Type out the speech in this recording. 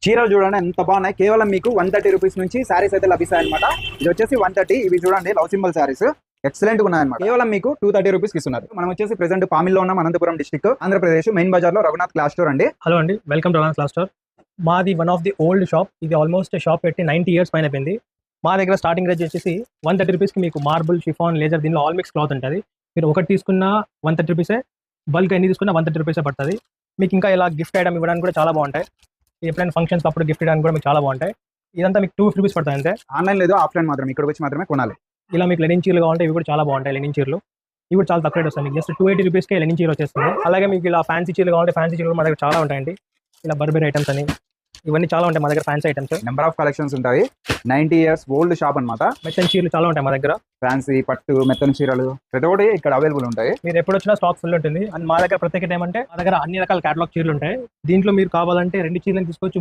చీరలు చూడండి ఎంత బాగున్నాయి. కేవలం మీకు 130 రూపీస్ నుంచి శారీస్ అయితే లభిస్తాయి అనమాట. ఇది వచ్చేసి 130. ఇవి చూడండి లవ్ సింబల్ శారీస్ ఎక్సలెంట్ గా ఉన్నాయన్నమాట. కేవలం మీకు 230 రూపీస్ కి ఇస్తున్నారు. మనం వచ్చేసి ప్రెసెంట్ పామిల్లో ఉన్నాం, అనంతపురం డిస్ట్రిక్ట్, ఆంధ్రప్రదేశ్. మెయిన్ బజార్ లో రఘునాథ్ క్లాస్ స్టోర్ అండి. హలో అండి, welcome to Raghunath class store. మాది one of the old shop. ఇది ఆల్మోస్ట్ షాప్ పెట్టి 90 years పైన అయిపోయింది. మా దగ్గర స్టార్టింగ్ రేంజ్ వచ్చేసి 130 రూపీస్కి మీకు మార్బుల్, షిఫాన్, లేజర్, దీనిలో ఆల్ మిక్స్ క్లాత్ ఉంటుంది. మీరు ఒకటి తీసుకున్న 130 రూపీసే, బల్క్ ఎన్ని తీసుకున్నా 130 రూపీసే పడుతుంది. మీకు ఇంకా ఇలా గిఫ్ట్ ఐటమ్ ఇవ్వడానికి కూడా చాలా బాగుంటాయి. ఎప్పుడైనా ఫంక్షన్స్ అప్పుడు గిఫ్ట్ ఇవ్వడానికి కూడా మీకు చాలా బాగుంటాయి. ఇదంతా మీకు 250 రూపీస్ పడుతుంది అంతే. ఆన్లైన్ లేదు, ఆఫ్లైన్ మాత్రం, ఇక్కడికి వచ్చి మాత్రమే కొనాలి. ఇలా మీకు లెనిన్ చీరలు కావాలంటే ఇవి కూడా చాలా బాగుంటాయి. లెనిన్ చీరలు ఇవి కూడా చాలా తక్కువ రేట్ వస్తాయి. మీకు జస్ట్ 280 రూపీస్కే లెనిన్ చీర వచ్చేస్తుంది. అలాగే మీకు ఇలా ఫ్యాన్సీ చీరలు కావాలంటే ఫ్యాన్సీ చీరలు మా దగ్గర చాలా ఉంటాయండి. ఇలా బర్బరీ ఐటమ్స్ అని ఇవన్నీ చాలా ఉంటాయి మా దగ్గర. Fancy items number of collections ఉంటాయి. 90 years ఓల్డ్ షాప్ అనమాట. మెత్తని చీరలు చాలా ఉంటాయి మా దగ్గర. ఫ్యాన్సీ, పట్టు, మెత్తని చీరలు ప్రతి ఒక్కటి ఇక్కడ అవైలబుల్ ఉంటాయి. మీరు ఎప్పుడు వచ్చినా స్టాక్ ఫుల్ ఉంటుంది. అండ్ మా దగ్గర ప్రత్యేకత ఏమంటే మా దగ్గర అన్ని రకాల కేటలాగ్ చీరలు ఉంటాయి. దీంట్లో మీరు కావాలంటే 2 చీరలను తీసుకోవచ్చు,